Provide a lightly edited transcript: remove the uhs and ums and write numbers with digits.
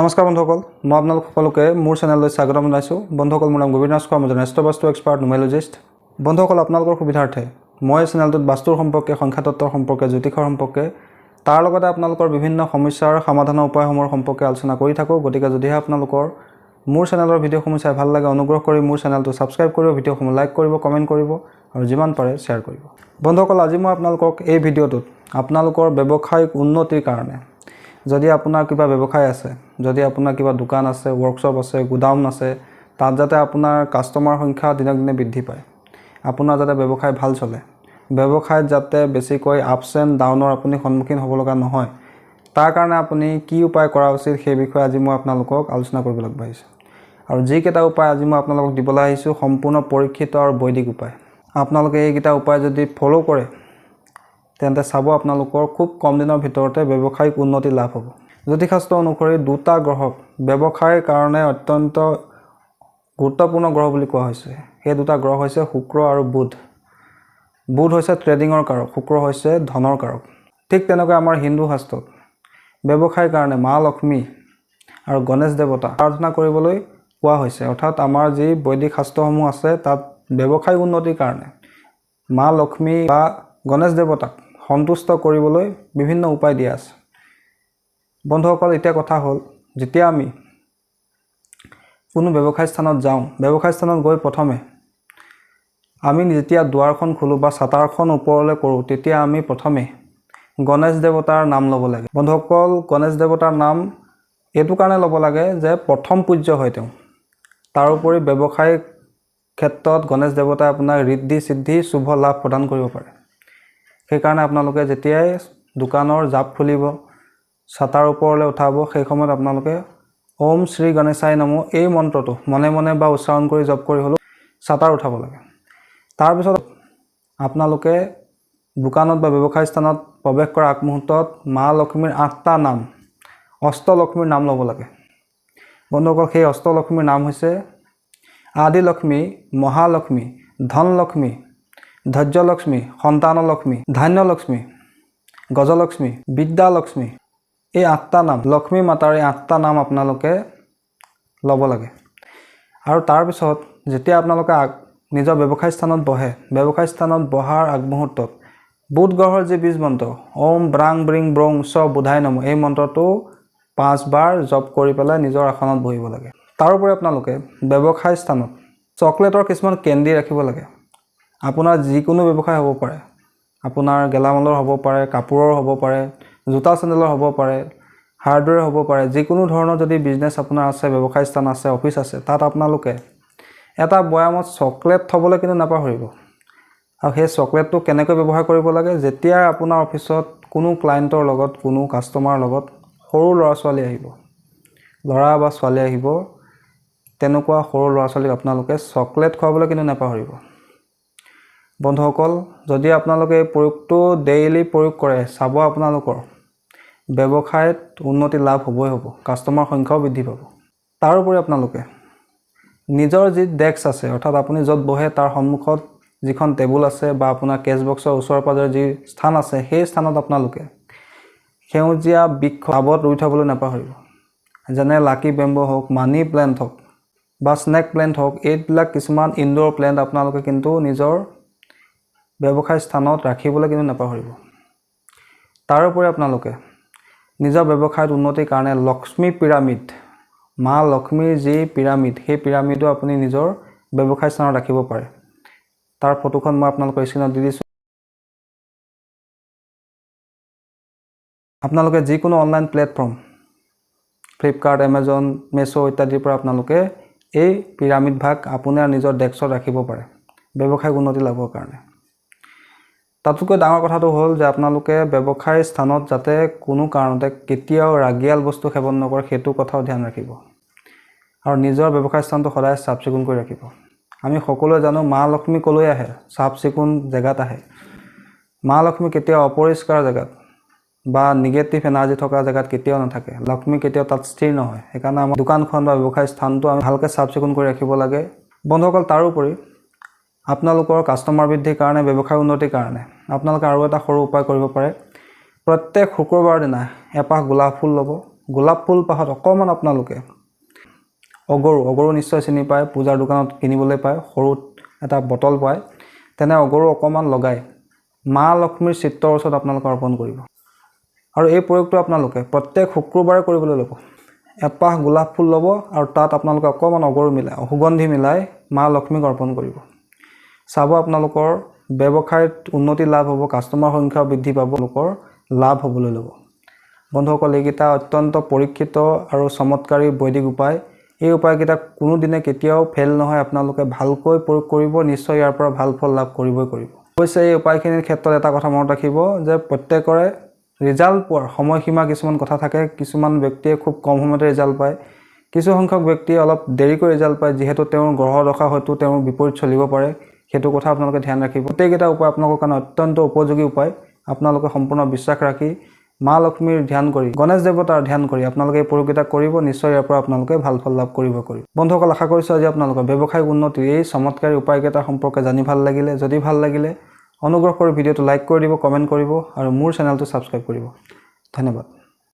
নমস্কাৰ বন্ধুসকল, মই আপোনালোক সকলোকে মোৰ চেনেললৈ স্বাগতম জনাইছোঁ। বন্ধুসকল, মোৰ নাম গোবিন্দ নাথ, মই এষ্ট্ৰবাস্তু এক্সপাৰ্ট নিউমেৰলজিষ্ট। বন্ধুসকল, আপোনালোকৰ সুবিধাৰ্থে মই চেনেলটোত বাস্তুৰ সম্পৰ্কে, সংখ্যাতত্বৰ সম্পৰ্কে, জ্যোতিষৰ সম্পৰ্কে, তাৰ লগতে আপোনালোকৰ বিভিন্ন সমস্যাৰ সমাধানৰ উপায়সমূহৰ সম্পৰ্কে আলোচনা কৰি থাকোঁ। গতিকে যদিহে আপোনালোকৰ মোৰ চেনেলৰ ভিডিঅ'সমূহ চাই ভাল লাগে, অনুগ্ৰহ কৰি মোৰ চেনেলটো ছাবস্ক্ৰাইব কৰিব, ভিডিঅ'সমূহ লাইক কৰিব, কমেণ্ট কৰিব আৰু যিমান পাৰে শ্বেয়াৰ কৰিব। বন্ধুসকল, আজি মই আপোনালোকক এই ভিডিঅ'টোত আপোনালোকৰ ব্যৱসায়িক উন্নতিৰ কাৰণে, যদি আপোনাৰ কিবা ব্যৱসায় আছে, যদি আপোনাৰ কিবা দোকান আছে, ৱৰ্কশ্বপ আছে, গোডাউন আছে, তাত যাতে আপোনাৰ কাষ্টমাৰ সংখ্যা দিনক দিনে বৃদ্ধি পায়, আপোনাৰ যাতে ব্যৱসায় ভাল চলে, ব্যৱসায়ত যাতে বেছিকৈ আপছ এণ্ড ডাউনৰ আপুনি সন্মুখীন হ'ব লগা নহয়, তাৰ কাৰণে আপুনি কি উপায় কৰা উচিত সেই বিষয়ে আজি মই আপোনালোকক আলোচনা কৰিবলৈ আগবাঢ়িছোঁ। আৰু যিকেইটা উপায় আজি মই আপোনালোকক দিবলৈ আহিছোঁ, সম্পূৰ্ণ পৰীক্ষিত আৰু বৈদিক উপায়। আপোনালোকে এইকেইটা উপায় যদি ফ'ল' কৰে, তেন্তে চাব আপোনালোকৰ খুব কম দিনৰ ভিতৰতে ব্যৱসায়িক উন্নতি লাভ হ'ব। জ্যোতিষশাস্ত্ৰ অনুসৰি দুটা গ্ৰহক ব্যৱসায়ৰ কাৰণে অত্যন্ত গুৰুত্বপূৰ্ণ গ্ৰহ বুলি কোৱা হৈছে। সেই দুটা গ্ৰহ হৈছে শুক্ৰ আৰু বুধ। বুধ হৈছে ট্ৰেডিঙৰ কাৰক, শুক্ৰ হৈছে ধনৰ কাৰক। ঠিক তেনেকৈ আমাৰ হিন্দু শাস্ত্ৰত ব্যৱসায়ৰ কাৰণে মা লক্ষ্মী আৰু গণেশ দেৱতা প্ৰাৰ্থনা কৰিবলৈ কোৱা হৈছে। অৰ্থাৎ আমাৰ যি বৈদিক শাস্ত্ৰসমূহ আছে, তাত ব্যৱসায়িক উন্নতিৰ কাৰণে মা লক্ষ্মী বা গণেশ দেৱতাক সন্তুষ্ট কৰিবলৈ বিভিন্ন উপায় দিয়া আছে। বন্ধুসকল, এতিয়া কথা হ'ল, যেতিয়া আমি কোনো ব্যৱসায় স্থানত যাওঁ, ব্যৱসায় স্থানত গৈ প্ৰথমে আমি যেতিয়া দুৱাৰখন খোলোঁ বা চাটাৰখন ওপৰলৈ কৰোঁ, তেতিয়া আমি প্ৰথমে গণেশ দেৱতাৰ নাম ল'ব লাগে। বন্ধুসকল, গণেশ দেৱতাৰ নাম এইটো কাৰণে ল'ব লাগে যে প্ৰথম পূজ্য হয় তেওঁ। তাৰোপৰি ব্যৱসায়িক ক্ষেত্ৰত গণেশ দেৱতাই আপোনাক ঋদ্ধি সিদ্ধি শুভ লাভ প্ৰদান কৰিব পাৰে। সেইকাৰণে আপোনালোকে যেতিয়াই দোকানৰ জাপ খুলিব, চাটাৰ ওপৰলৈ উঠাব, সেই সময়ত আপোনালোকে ওম শ্ৰী গণেশাই নমঃ এই মন্ত্ৰটো মনে মনে বা উচ্চাৰণ কৰি জপ কৰি হ'লেও চাটাৰ উঠাব লাগে। তাৰপিছত আপোনালোকে দোকানত বা ব্যৱসায় স্থানত প্ৰৱেশ কৰাৰ আগমুহূৰ্তত মা লক্ষ্মীৰ 8টা নাম, অষ্টলক্ষ্মীৰ নাম ল'ব লাগে। বন্ধুসকল, সেই অষ্টলক্ষ্মীৰ নাম হৈছে আদিলক্ষ্মী, মহালক্ষ্মী, ধনলক্ষ্মী, ধৈৰ্যলক্ষ্মী, সন্তানলক্ষ্মী, ধান্যলক্ষ্মী, গজলক্ষ্মী, বিদ্যালক্ষ্মী। এই 8টা নাম, লক্ষ্মী মাতাৰ এই 8টা নাম আপোনালোকে ল'ব লাগে। আৰু তাৰপিছত যেতিয়া আপোনালোকে নিজৰ ব্যৱসায় স্থানত বহে, ব্যৱসায় স্থানত বহাৰ আগমুহূৰ্তত বুধ গ্ৰহৰ যি বীজ মন্ত্ৰ ওম ব্ৰাং ব্ৰিং ব্ৰং চ বুধাই নমঃ এই মন্ত্ৰটো 5 বাৰ জপ কৰি পেলাই নিজৰ আসনত বহিব লাগে। তাৰোপৰি আপোনালোকে ব্যৱসায় স্থানত চকলেটৰ কিছুমান কেণ্ডি ৰাখিব লাগে। আপোনাৰ যিকোনো ব্যৱসায় হ'ব পাৰে, আপোনাৰ গেলামালৰ হ'ব পাৰে, কাপোৰৰ হ'ব পাৰে, জোতা চেণ্ডেলৰ হ'ব পাৰে, হাৰ্ডৱেৰ হ'ব পাৰে, যিকোনো ধৰণৰ যদি বিজনেছ আপোনাৰ আছে, ব্যৱসায় স্থান আছে, অফিচ আছে, তাত আপোনালোকে এটা বয়ামত চকলেট থ'বলৈ কিন্তু নাপাহৰিব। আৰু সেই চকলেটটো কেনেকৈ ব্যৱহাৰ কৰিব লাগে, যেতিয়া আপোনাৰ অফিচত কোনো ক্লায়েণ্টৰ লগত, কোনো কাষ্টমাৰৰ লগত সৰু ল'ৰা ছোৱালী আহিব, ল'ৰা বা ছোৱালী আহিব, তেনেকুৱা সৰু ল'ৰা ছোৱালীক আপোনালোকে চকলেট খুৱাবলৈ কিন্তু নাপাহৰিব। বন্ধুসকল, যদি আপোনালোকে এই প্ৰয়োগটো ডেইলি প্ৰয়োগ কৰে, চাব আপোনালোকৰ ব্যৱসায়ত উন্নতি লাভ হ'বই হ'ব, কাষ্টমাৰ সংখ্যাও বৃদ্ধি পাব। তাৰোপৰি আপোনালোকে নিজৰ যি ডেস্ক আছে, অৰ্থাৎ আপুনি য'ত বহে তাৰ সন্মুখত যিখন টেবুল আছে বা আপোনাৰ কেছ বক্সৰ ওচৰে পাঁজৰে যি স্থান আছে, সেই স্থানত আপোনালোকে সেউজীয়া বৃক্ষ টাবত ৰুই থ'বলৈ নাপাহৰিব। যেনে লাকি বেম্বো হওক, মানি প্লেণ্ট হওক বা স্নেক প্লেণ্ট হওক, এইবিলাক কিছুমান ইনডোৰ প্লেণ্ট আপোনালোকে কিন্তু নিজৰ ব্যৱসায় স্থানত ৰাখিবলৈ কিন্তু নাপাহৰিব। তাৰোপৰি আপোনালোকে নিজৰ ব্যৱসায়ত উন্নতিৰ কাৰণে লক্ষ্মী পিৰামিড, মা লক্ষ্মীৰ যি পিৰামিড, সেই পিৰামিডো আপুনি নিজৰ ব্যৱসায় স্থানত ৰাখিব পাৰে। তাৰ ফটোখন মই আপোনালোকৰ স্ক্ৰীণত দি দিছোঁ। আপোনালোকে যিকোনো অনলাইন প্লেটফৰ্ম, ফ্লিপকাৰ্ট, এমাজন, মেছ' ইত্যাদিৰ পৰা আপোনালোকে এই পিৰামিড ভাগ আপোনাৰ নিজৰ ডেস্কত ৰাখিব পাৰে ব্যৱসায়িক উন্নতি লাভৰ কাৰণে। তাতোকৈ ডাঙৰ কথাটো হ'ল যে আপোনালোকে ব্যৱসায় স্থানত যাতে কোনো কাৰণতে কেতিয়াও ৰাগিয়াল বস্তু সেৱন নকৰে, সেইটো কথাও ধ্যান ৰাখিব। আৰু নিজৰ ব্যৱসায় স্থানটো সদায় চাফ চিকুণ কৰি ৰাখিব। আমি সকলোৱে জানো মা লক্ষ্মী ক'লৈ আহে, চাফ চিকুণ জেগাত আহে। মা লক্ষ্মী কেতিয়াও অপৰিষ্কাৰ জেগাত বা নিগেটিভ এনাৰ্জি থকা জেগাত কেতিয়াও নাথাকে। লক্ষ্মী কেতিয়াও তাত স্থিৰ নহয়। সেইকাৰণে আমাৰ দোকানখন বা ব্যৱসায় স্থানটো আমি ভালকৈ চাফ চিকুণ কৰি ৰাখিব লাগে। বন্ধুসকল, তাৰোপৰি আপোনালোকৰ কাষ্টমাৰ বৃদ্ধিৰ কাৰণে, ব্যৱসায় উন্নতিৰ কাৰণে আপোনালোকে আৰু এটা সৰু উপায় কৰিব পাৰে। প্ৰত্যেক শুক্ৰবাৰৰ দিনা এপাহ গোলাপ ফুল ল'ব, গোলাপ ফুল পাহত অকণমান আপোনালোকে অগৰু নিশ্চয় চিনি পায়, পূজাৰ দোকানত কিনিবলৈ পায়, সৰুত এটা বটল পায়, তেনে অগৰু অকণমান লগাই মা লক্ষ্মীৰ চিত্ৰৰ ওচৰত আপোনালোকে অৰ্পণ কৰিব। আৰু এই প্ৰয়োগটো আপোনালোকে প্ৰত্যেক শুক্ৰবাৰে কৰিবলৈ ল'ব। এপাহ গোলাপ ফুল ল'ব আৰু তাত আপোনালোকে অকণমান অগৰু মিলাই সুগন্ধি মিলাই মা লক্ষ্মীক অৰ্পণ কৰিব। চাব আপোনালোকৰ ব্যৱসায়ত উন্নতি লাভ হ'ব, কাষ্টমাৰ সংখ্যা বৃদ্ধি পাব, লোকৰ লাভ হ'বলৈ ল'ব। বন্ধুসকল, এইকেইটা অত্যন্ত পৰীক্ষিত আৰু চমৎকাৰী বৈদিক উপায়। এই উপায়কেইটা কোনোদিনে কেতিয়াও ফেইল নহয়। আপোনালোকে ভালকৈ প্ৰয়োগ কৰিব, নিশ্চয় ইয়াৰ পৰা ভাল ফল লাভ কৰিবই কৰিব। অৱশ্যে এই উপায়খিনিৰ ক্ষেত্ৰত এটা কথা মনত ৰাখিব যে প্ৰত্যেকৰে ৰিজাল্ট পোৱাৰ সময়সীমা কিছুমান কথা থাকে। কিছুমান ব্যক্তিয়ে খুব কম সময়তে ৰিজাল্ট পায়, কিছু সংখ্যক ব্যক্তিয়ে অলপ দেৰিকৈ ৰিজাল্ট পায়, যিহেতু তেওঁৰ গ্ৰহ দশা হয়তো তেওঁৰ বিপৰীত চলিব পাৰে। সেইটো কথা আপোনালোকে ধ্যান ৰাখিব। গোটেইকেইটা উপায় আপোনালোকৰ কাৰণে অত্যন্ত উপযোগী উপায়। আপোনালোকে সম্পূৰ্ণ বিশ্বাস ৰাখি মা লক্ষ্মীৰ ধ্যান কৰি, গণেশ দেৱতাৰ ধ্যান কৰি আপোনালোকে এই প্ৰয়োগকেইটা কৰিব, নিশ্চয় ইয়াৰ পৰা আপোনালোকে ভাল ফল লাভ কৰিব। বন্ধুসকল, আশা কৰিছোঁ আজি আপোনালোকৰ ব্যৱসায়িক উন্নতিৰ এই চমৎকাৰী উপায়কেইটাৰ সম্পৰ্কে জানি ভাল লাগিলে। যদি ভাল লাগিলে অনুগ্ৰহ কৰি ভিডিঅ'টো লাইক কৰি দিব, কমেণ্ট কৰিব আৰু মোৰ চেনেলটো ছাবস্ক্ৰাইব কৰিব। ধন্যবাদ।